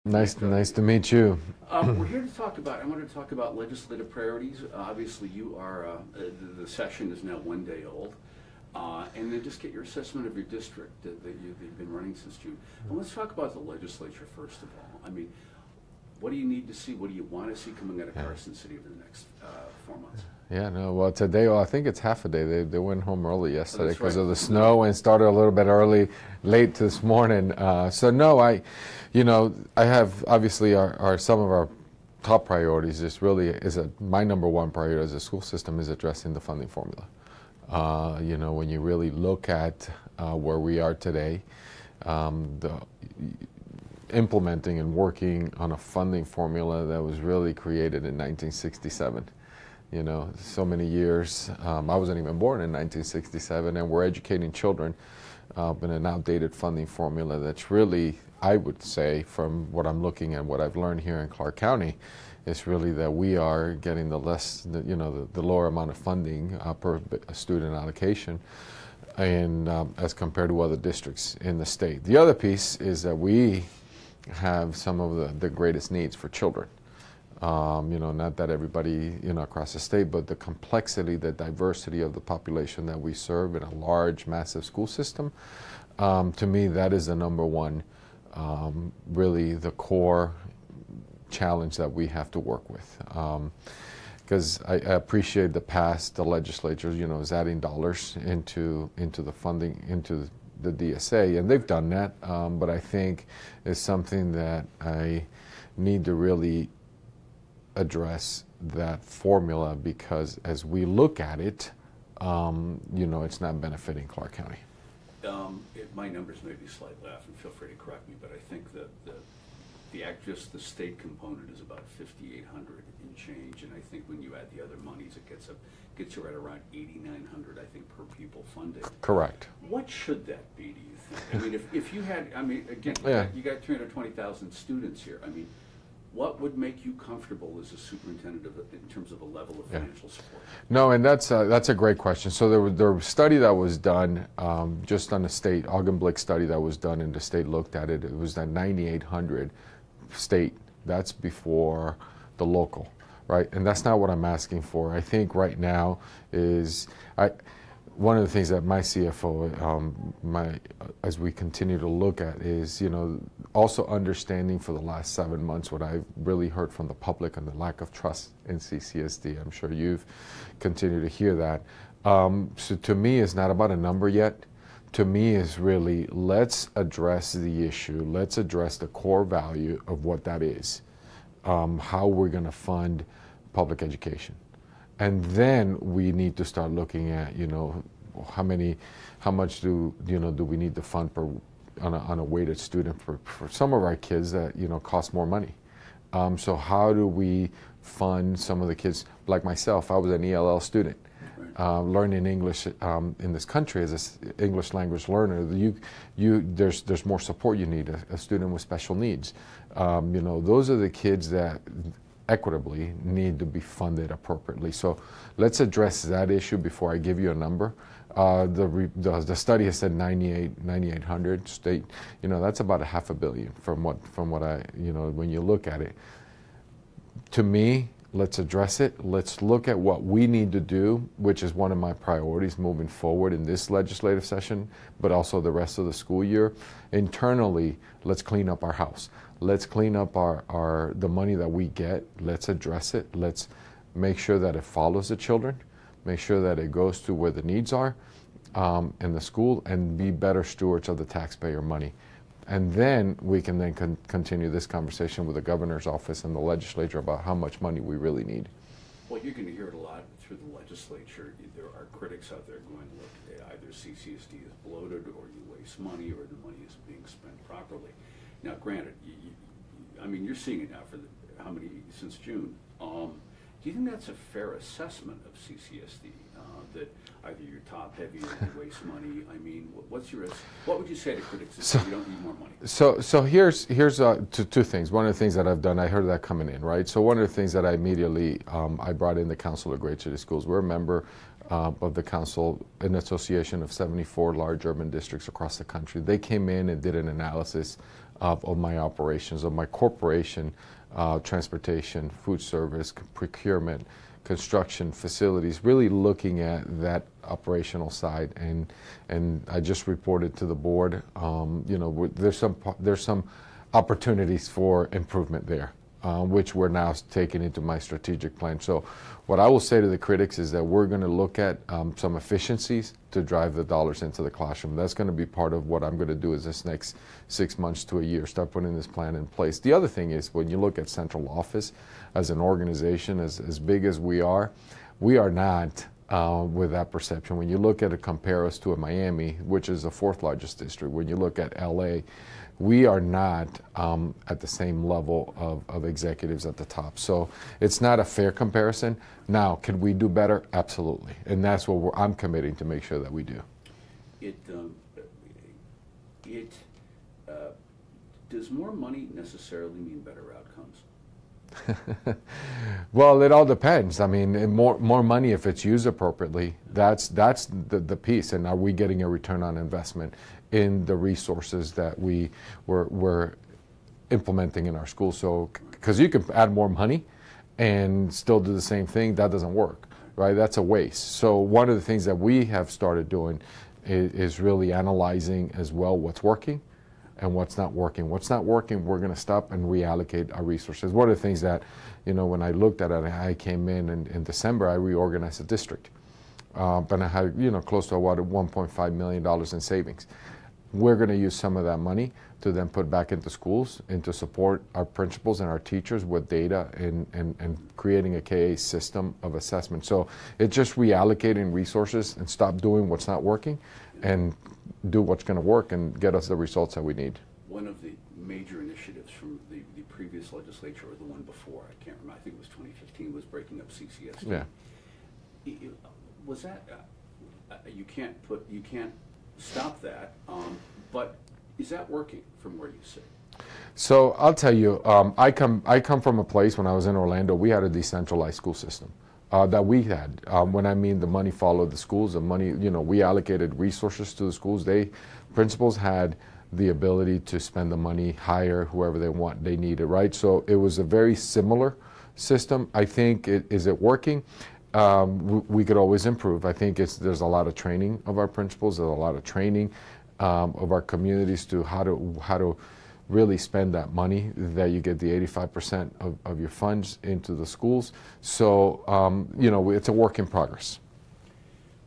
Nice to meet you. We're here to talk about, I wanted to talk about legislative priorities. Obviously, you are, the session is now 1 day old. And then just get your assessment of your district that you've been running since June. But let's talk about the legislature first of all. I mean, what do you need to see? What do you want to see coming out of Carson City over the next 4 months? Yeah, no, well, today, well, I think it's half a day. They went home early yesterday because right. of the snow and started a little bit early, late this morning. So no, I have obviously some of our top priorities. My number one priority as a school system is addressing the funding formula. When you really look at where we are today, implementing and working on a funding formula that was really created in 1967. So many years. I wasn't even born in 1967, and we're educating children in an outdated funding formula that's really, I would say, from what I'm looking at, what I've learned here in Clark County, is really that we are getting the lower amount of funding per student allocation, and as compared to other districts in the state. The other piece is that we have some of the greatest needs for children. Not that everybody, across the state, but the complexity, the diversity of the population that we serve in a large, massive school system. To me, that is the number one, really the core challenge that we have to work with. Because I appreciate the legislature, is adding dollars into the funding, into the DSA, and they've done that, but I think it's something that I need to really address that formula, because as we look at it, it's not benefiting Clark County. My numbers may be slightly off, and feel free to correct me, but I think that just the state component is about 5,800 in change, and I think when you add the other monies, it gets you right around 8,900, I think, per pupil funded. Correct. What should that be, do you think? I mean, if you had, again, you got 320,000 students here. I mean, what would make you comfortable as a superintendent in terms of a level of financial support? No, and that's a great question. So there was a study that was done just on the state, Augenblick study that was done, and the state looked at it. It was at 9,800 state. That's before the local, right? And that's not what I'm asking for. I think right now is one of the things that my CFO, as we continue to look at, is also understanding for the last 7 months what I've really heard from the public and the lack of trust in CCSD. I'm sure you've continued to hear that. So to me, it's not about a number yet. To me, is really, let's address the issue. Let's address the core value of what that is, how we're going to fund public education. And then we need to start looking at, how much do we need to fund on a weighted student for some of our kids that, cost more money. So how do we fund some of the kids, like myself? I was an ELL student, learning English in this country as an English language learner. There's more support you need, a student with special needs. Those are the kids that equitably need to be funded appropriately. So let's address that issue before I give you a number. The study has said 9,800 state. That's about $500 million from what I, when you look at it. To me, let's address it. Let's look at what we need to do, which is one of my priorities moving forward in this legislative session, but also the rest of the school year. Internally, let's clean up our house. Let's clean up the money that we get. Let's address it. Let's make sure that it follows the children, make sure that it goes to where the needs are in the school, and be better stewards of the taxpayer money. And then we can then continue this conversation with the governor's office and the legislature about how much money we really need. Well, you're going to hear it a lot through the legislature. There are critics out there going, look, either CCSD is bloated, or you waste money, or the money isn't being spent properly. Now, granted, you're seeing it now for since June. Do you think that's a fair assessment of CCSD? That either you're top heavy or you waste money? What would you say to critics that say you don't need more money? So here's two things. One of the things that I've done, I heard that coming in, right? So one of the things that I immediately, I brought in the Council of Great City Schools. We're a member of the council, an association of 74 large urban districts across the country. They came in and did an analysis of my operations, of my corporation, transportation, food service, procurement, construction, facilities, really looking at that operational side. And I just reported to the board, you know, there's some opportunities for improvement there, which we're now taking into my strategic plan. So what I will say to the critics is that we're going to look at some efficiencies to drive the dollars into the classroom. That's going to be part of what I'm going to do is this next 6 months to a year, start putting this plan in place. The other thing is when you look at central office as an organization, as big as we are not with that perception. When you look at it, compare us to a Miami, which is the 4th largest district. When you look at LA, we are not at the same level of executives at the top. So it's not a fair comparison. Now, can we do better? Absolutely. And that's what I'm committing to make sure that we do. Does more money necessarily mean better outcomes? Well, it all depends. I mean, more money if it's used appropriately. That's the piece. And are we getting a return on investment in the resources that we're implementing in our schools? So, because you can add more money and still do the same thing, that doesn't work, right? That's a waste. So one of the things that we have started doing is really analyzing as well what's working and what's not working. What's not working, we're going to stop and reallocate our resources. One of the things that, you know, when I looked at it, I came in December, I reorganized the district. And I had, you know, close to about $1.5 million in savings. We're going to use some of that money to then put back into schools and to support our principals and our teachers with data and creating a KA system of assessment. So it's just reallocating resources and stop doing what's not working and do what's going to work and get us the results that we need. One of the major initiatives from the previous legislature or the one before, I can't remember, I think it was 2015, was breaking up CCSD. Yeah. Was that, you can't stop that, but is that working from where you sit? So I'll tell you, I come from a place when I was in Orlando, we had a decentralized school system. That we had. When I mean the money followed the schools, the money, you know, we allocated resources to the schools. Principals had the ability to spend the money, hire whoever they needed, right? So it was a very similar system. I think, is it working? We could always improve. I think there's a lot of training of our principals, there's a lot of training of our communities to how to really spend that money, that you get the 85% of your funds into the schools. So, you know, it's a work in progress.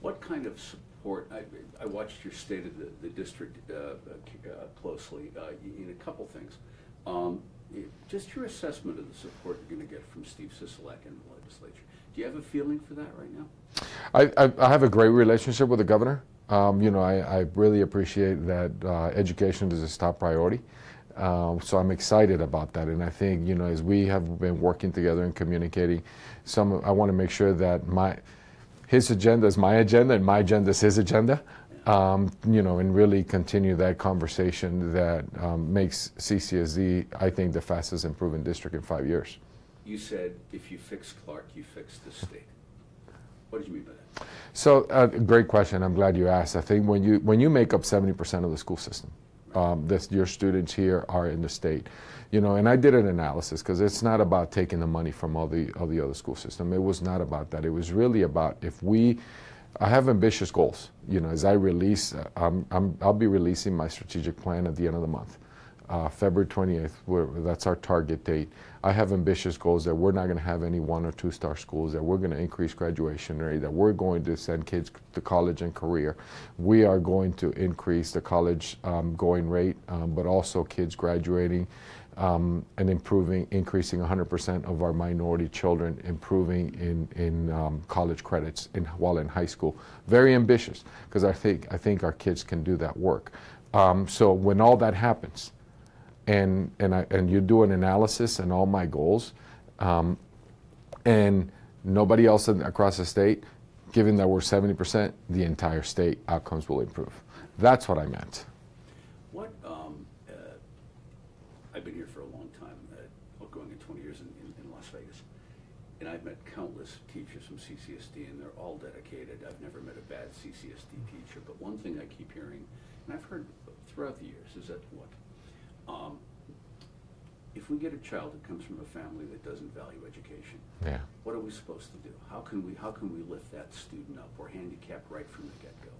What kind of support, I watched your State of the District closely in a couple things. Just your assessment of the support you're going to get from Steve Sisolak in the legislature. Do you have a feeling for that right now? I have a great relationship with the governor. You know, I really appreciate that education is his top priority. So I'm excited about that, and I think, you know, as we have been working together and communicating, I want to make sure that his agenda is my agenda and my agenda is his agenda, you know, and really continue that conversation that makes CCSD, I think, the fastest improving district in 5 years. You said if you fix Clark, you fix the state. What did you mean by that? So, great question. I'm glad you asked. I think when you make up 70% of the school system, your students here are in the state, you know, and I did an analysis because it's not about taking the money from all the other school system. It was not about that. It was really about I have ambitious goals. You know, as I release, I'll be releasing my strategic plan at the end of the month, February 28th. That's our target date. I have ambitious goals that we're not going to have any 1- or 2-star schools, that we're going to increase graduation rate, that we're going to send kids to college and career. We are going to increase the college going rate, but also kids graduating and increasing 100% of our minority children, improving in college credits while in high school. Very ambitious, because I think our kids can do that work. So when all that happens, and you do an analysis and all my goals, and nobody else across the state, given that we're 70%, the entire state outcomes will improve. That's what I meant. What, I've been here for a long time, going in 20 years in Las Vegas, and I've met countless teachers from CCSD, and they're all dedicated. I've never met a bad CCSD teacher, but one thing I keep hearing, and I've heard throughout the years, is that If we get a child that comes from a family that doesn't value education, Yeah. what are we supposed to do? How can we lift that student up? We're handicapped right from the get-go.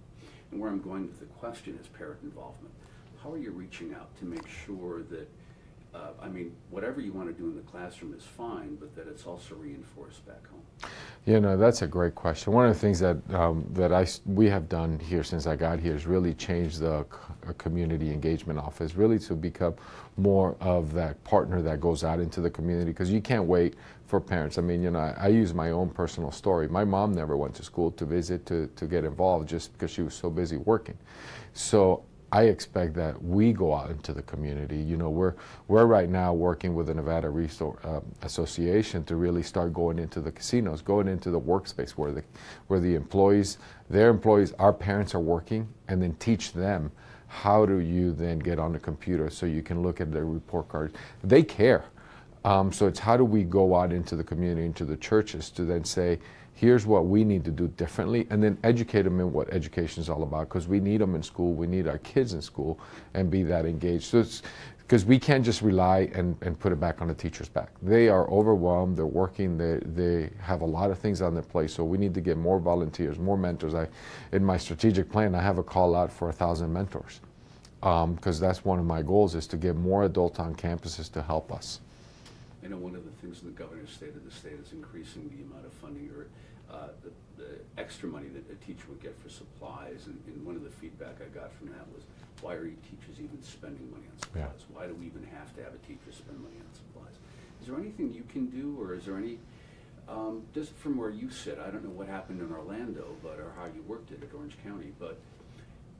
And where I'm going with the question is parent involvement. How are you reaching out to make sure that, I mean, whatever you want to do in the classroom is fine, but that it's also reinforced back home? You know, that's a great question. One of the things that we have done here since I got here is really change the community engagement office, really to become more of that partner that goes out into the community, because you can't wait for parents. I mean, you know, I use my own personal story. My mom never went to school to visit, to get involved, just because she was so busy working. So I expect that we go out into the community. You know, we're right now working with the Nevada Resource Association to really start going into the casinos, going into the workspace where the employees, their employees, our parents are working, and then teach them how do you then get on the computer so you can look at their report cards. They care. So it's how do we go out into the community, into the churches, to then say, here's what we need to do differently, and then educate them in what education is all about, because we need them in school, we need our kids in school, and be that engaged. So it's because we can't just rely and put it back on the teacher's back. They are overwhelmed, they're working, they have a lot of things on their plate, so we need to get more volunteers, more mentors. In my strategic plan, I have a call out for 1,000 mentors, because that's one of my goals, is to get more adults on campuses to help us. I know one of the things in the governor's state of the state is increasing the amount of funding, or the extra money that a teacher would get for supplies, and one of the feedback I got from that was, why are teachers even spending money on supplies? Yeah. Why do we even have to have a teacher spend money on supplies? Is there anything you can do, or is there any, just from where you sit, I don't know what happened in Orlando, or how you worked it at Orange County, but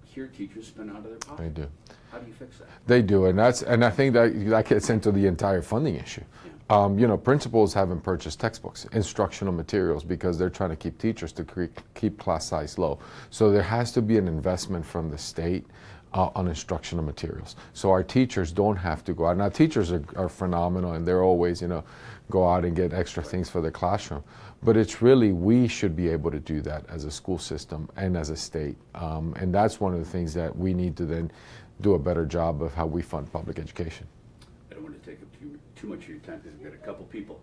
here teachers spend out of their pocket. They do. How do you fix that? They do, and I think that gets into the entire funding issue. Yeah. You know, principals haven't purchased textbooks, instructional materials, because they're trying to keep teachers to keep class size low. So there has to be an investment from the state on instructional materials. So our teachers don't have to go out. Now, teachers are phenomenal, and they're always, you know, go out and get extra things for the classroom. But it's really, we should be able to do that as a school system and as a state. And that's one of the things that we need to then do a better job of how we fund public education. I don't want to take up too much of your time, because we've got a couple people.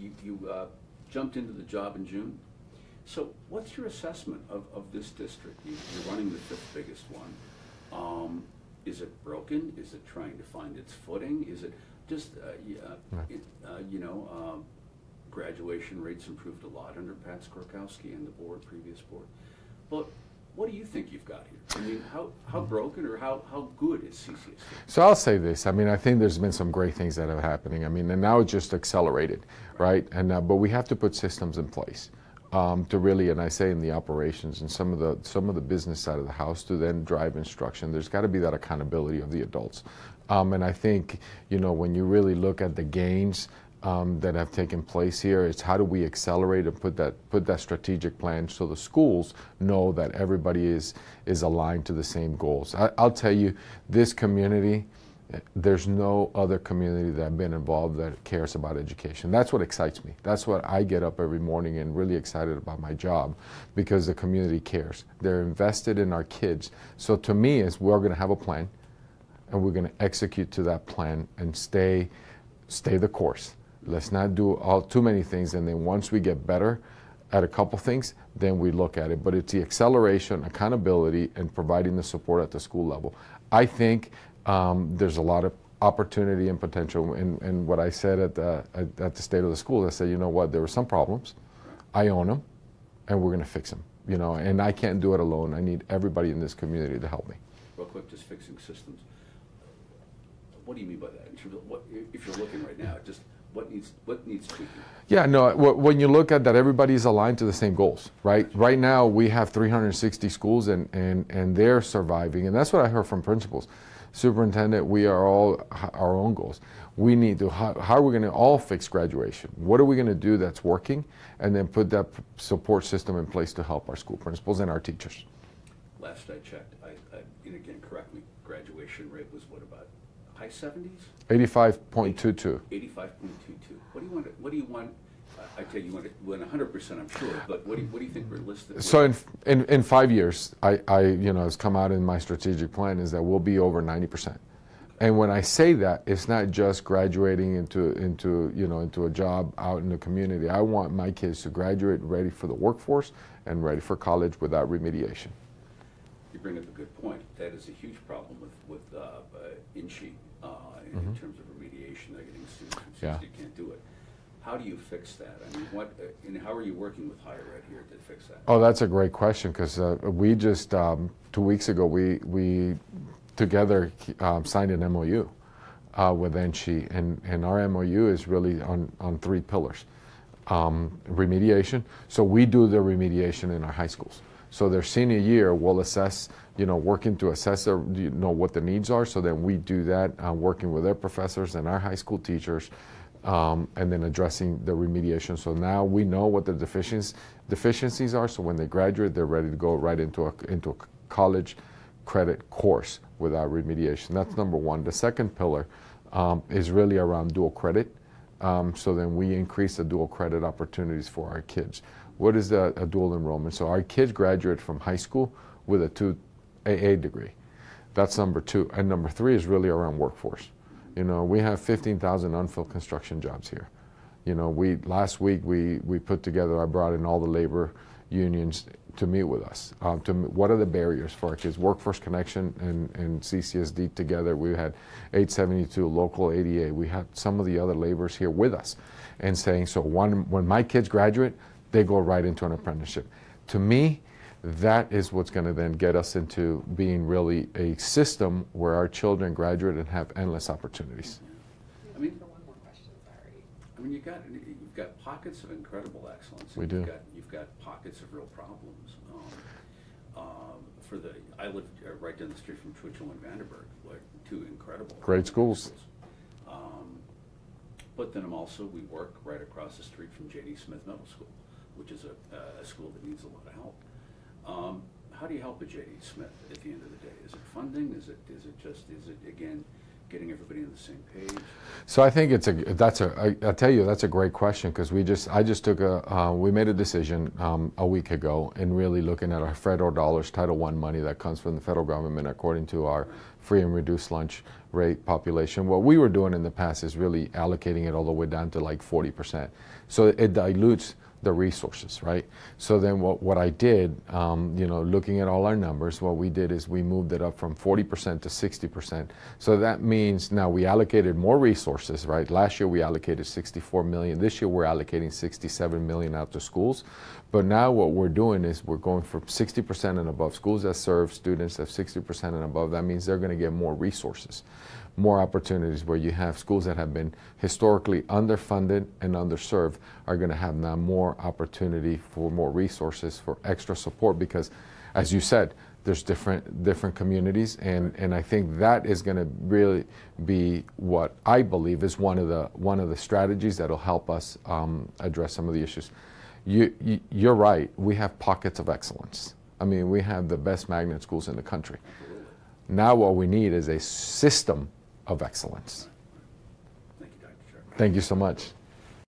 You jumped into the job in June. So what's your assessment of this district? You're running the 5th biggest one. Is it broken? Is it trying to find its footing? Is it just, you know, graduation rates improved a lot under Pat Skorkowski and the previous board. But what do you think you've got here? I mean, how broken or how good is CCSD? So I'll say this. I mean, I think there's been some great things that are happening. I mean, and now it's just accelerated, right? And but we have to put systems in place to really, and I say in the operations and some of the business side of the house, to then drive instruction. There's got to be that accountability of the adults. And I think, you know, when you really look at the gains that have taken place here, it's how do we accelerate and put that strategic plan so the schools know that everybody is aligned to the same goals. I'll tell you, this community, there's no other community that I've been involved that cares about education. That's what excites me. That's what I get up every morning and really excited about my job, because the community cares. They're invested in our kids. So to me, is we're going to have a plan, and we're going to execute to that plan and stay the course. Let's not do too many things, and then once we get better at a couple things, then we look at it. But it's the acceleration, accountability, and providing the support at the school level. I think there's a lot of opportunity and potential. And what I said at the state of the school, I said, you know what, there were some problems. I own them, and we're going to fix them. You know, and I can't do it alone. I need everybody in this community to help me. Real quick, just fixing systems. What do you mean by that? In terms of what, if you're looking right now, just what needs tweaking? Yeah, no, when you look at that, everybody's aligned to the same goals, right? Right now, we have 360 schools, and they're surviving, and that's what I heard from principals. Superintendent, we are all our own goals. We need to, how are we going to all fix graduation? What are we going to do that's working? And then put that support system in place to help our school principals and our teachers. Last I checked, and again, correct me, graduation rate was what, about high 70s? 85.22. 85.22. What do you want I tell you, when 100%, I'm sure, but what do you think realistic? So in 5 years, it's come out in my strategic plan is that we'll be over 90%. And when I say that, it's not just graduating into a job out in the community. I want my kids to graduate ready for the workforce and ready for college without remediation. You bring up a good point. That is a huge problem with INSHE in terms of remediation. They're getting students who you can't do it. How do you fix that? I mean, and how are you working with higher ed here to fix that? Oh, that's a great question, because we just 2 weeks ago we together signed an MOU with INSHE, and our MOU is really on 3 pillars. Remediation. So we do the remediation in our high schools. So their senior year, we'll assess, working to assess what the needs are. So then we do that, working with their professors and our high school teachers, and then addressing the remediation. So now we know what the deficiencies are. So when they graduate, they're ready to go right into a college credit course without remediation. That's number one. The second pillar is really around dual credit. So then we increase the dual credit opportunities for our kids. What is a dual enrollment? So our kids graduate from high school with a 2 AA degree. That's number 2. And number 3 is really around workforce. We have 15,000 unfilled construction jobs here. Last week we put together, I brought in all the labor unions to meet with us. What are the barriers for our kids? Workforce Connection and CCSD together. We had 872, Local 88. We had some of the other laborers here with us and saying, so when my kids graduate, they go right into an apprenticeship. To me, that is what's going to then get us into being really a system where our children graduate and have endless opportunities. I mean, for one more question, sorry. I mean, you've got pockets of incredible excellence. We do. You've got pockets of real problems. I live right down the street from Twitchell and Vanderburg, like 2 incredible great schools. But then we work right across the street from J.D. Smith Middle School, which is a school that needs a lot of help. How do you help a J.D. Smith at the end of the day? Is it funding? Is it again getting everybody on the same page? So I think I tell you, that's a great question, because we made a decision a week ago in really looking at our federal dollars, Title I money that comes from the federal government according to our free and reduced lunch rate population. What we were doing in the past is really allocating it all the way down to like 40%. So it dilutes the resources, right? So then what I did, looking at all our numbers, what we did is we moved it up from 40% to 60%. So that means now we allocated more resources, right? Last year we allocated 64 million. This year we're allocating 67 million out to schools. But now what we're doing is we're going from 60% and above. Schools that serve students at 60% and above, that means they're going to get more resources, more opportunities, where you have schools that have been historically underfunded and underserved are going to have now more opportunity for more resources, for extra support, because as you said, there's different communities, and I think that is going to really be what I believe is one of the strategies that'll help us address some of the issues. You're right, we have pockets of excellence. I mean, we have the best magnet schools in the country. Now what we need is a system of excellence. Thank you, Dr. Jara. Thank you so much.